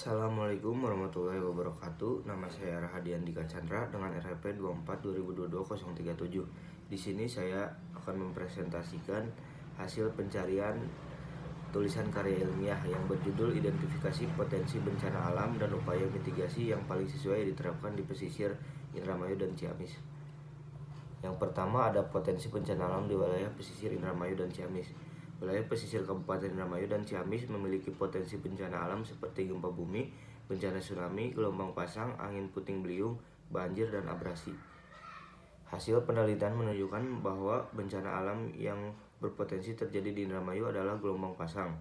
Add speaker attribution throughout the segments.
Speaker 1: Assalamualaikum warahmatullahi wabarakatuh. Nama saya Rahadian Dika Chandra dengan RHP 24/2022-037. Di sini saya akan mempresentasikan hasil pencarian tulisan karya ilmiah yang berjudul Identifikasi Potensi Bencana Alam dan Upaya Mitigasi yang paling sesuai diterapkan di pesisir Indramayu dan Ciamis. Yang pertama ada potensi bencana alam di wilayah pesisir Indramayu dan Ciamis. Wilayah pesisir Kabupaten Indramayu dan Ciamis memiliki potensi bencana alam seperti gempa bumi, bencana tsunami, gelombang pasang, angin puting beliung, banjir, dan abrasi. Hasil penelitian menunjukkan bahwa bencana alam yang berpotensi terjadi di Indramayu adalah gelombang pasang.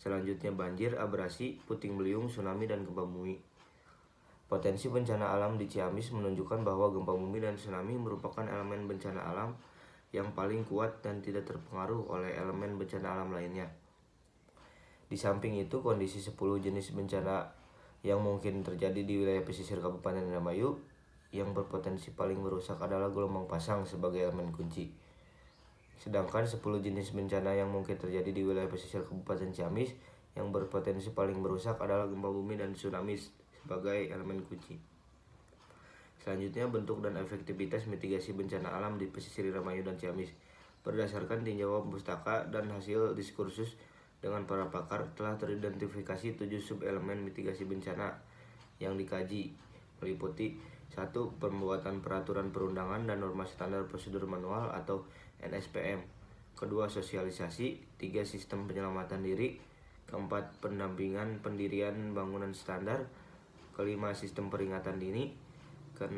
Speaker 1: Selanjutnya banjir, abrasi, puting beliung, tsunami, dan gempa bumi. Potensi bencana alam di Ciamis menunjukkan bahwa gempa bumi dan tsunami merupakan elemen bencana alam yang paling kuat dan tidak terpengaruh oleh elemen bencana alam lainnya. Di samping itu, kondisi 10 jenis bencana yang mungkin terjadi di wilayah pesisir Kabupaten Indramayu yang berpotensi paling merusak adalah gelombang pasang sebagai elemen kunci. Sedangkan 10 jenis bencana yang mungkin terjadi di wilayah pesisir Kabupaten Ciamis yang berpotensi paling merusak adalah gempa bumi dan tsunami sebagai elemen kunci. Selanjutnya, bentuk dan efektivitas mitigasi bencana alam di pesisir Indramayu dan Ciamis. Berdasarkan tinjauan pustaka dan hasil diskursus dengan para pakar, telah teridentifikasi 7 sub-elemen mitigasi bencana yang dikaji, meliputi 1. Pembuatan peraturan perundangan dan norma standar prosedur manual atau NSPM. Kedua, sosialisasi. 3. Sistem penyelamatan diri. 4. Pendampingan pendirian bangunan standar. 5. Sistem peringatan dini. 6.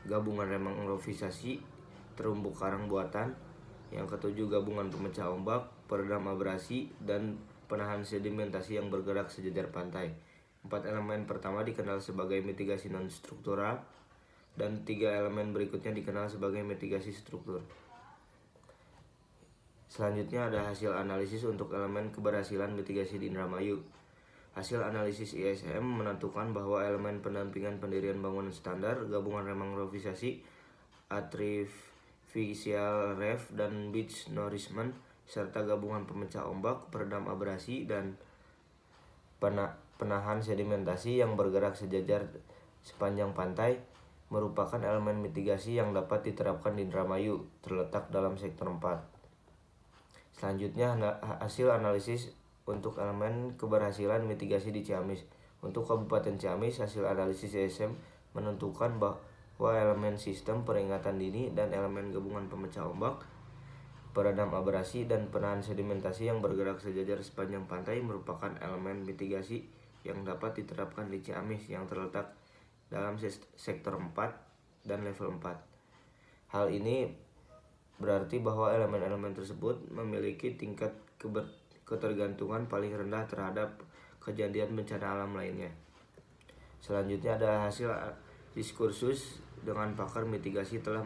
Speaker 1: Gabungan remang improvisasi terumbu karang buatan. Yang 7. Gabungan pemecah ombak, peredam abrasi, dan penahan sedimentasi yang bergerak sejajar pantai. 4 elemen pertama dikenal sebagai mitigasi non-struktural, dan 3 elemen berikutnya dikenal sebagai mitigasi struktur. Selanjutnya ada hasil analisis untuk elemen keberhasilan mitigasi di Indramayu. Hasil analisis ISM menentukan bahwa elemen pendampingan pendirian bangunan standar, gabungan remang improvisasi, artificial reef, dan beach nourishment, serta gabungan pemecah ombak, peredam abrasi, dan penahan sedimentasi yang bergerak sejajar sepanjang pantai merupakan elemen mitigasi yang dapat diterapkan di Indramayu, terletak dalam sektor 4. Selanjutnya hasil analisis untuk elemen keberhasilan mitigasi di Ciamis. Untuk Kabupaten Ciamis, hasil analisis ISM menentukan bahwa elemen sistem peringatan dini dan elemen gabungan pemecah ombak, peredam abrasi, dan penahan sedimentasi yang bergerak sejajar sepanjang pantai merupakan elemen mitigasi yang dapat diterapkan di Ciamis yang terletak dalam sektor 4 dan level 4. Hal ini berarti bahwa elemen-elemen tersebut memiliki tingkat ketergantungan paling rendah terhadap kejadian bencana alam lainnya. Selanjutnya ada hasil diskursus dengan pakar mitigasi telah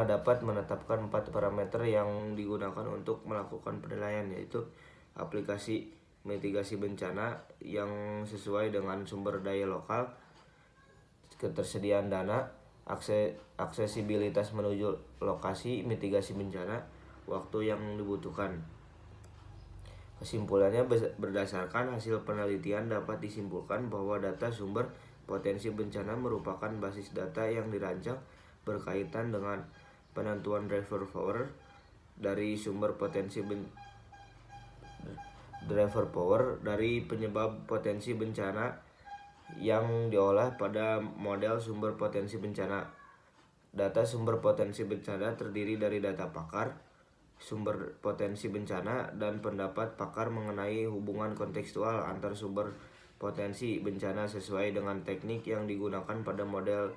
Speaker 1: dapat menetapkan 4 parameter yang digunakan untuk melakukan penilaian, yaitu aplikasi mitigasi bencana yang sesuai dengan sumber daya lokal, ketersediaan dana, aksesibilitas menuju lokasi mitigasi bencana, waktu yang dibutuhkan. Kesimpulannya, berdasarkan hasil penelitian dapat disimpulkan bahwa data sumber potensi bencana merupakan basis data yang dirancang berkaitan dengan penentuan driver power dari penyebab potensi bencana yang diolah pada model sumber potensi bencana. Data sumber potensi bencana terdiri dari data pakar sumber potensi bencana dan pendapat pakar mengenai hubungan kontekstual antar sumber potensi bencana sesuai dengan teknik yang digunakan pada model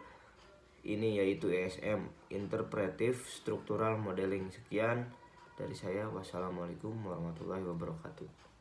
Speaker 1: ini, yaitu ISM, Interpretive Structural Modeling. Sekian dari saya. Wassalamualaikum warahmatullahi wabarakatuh.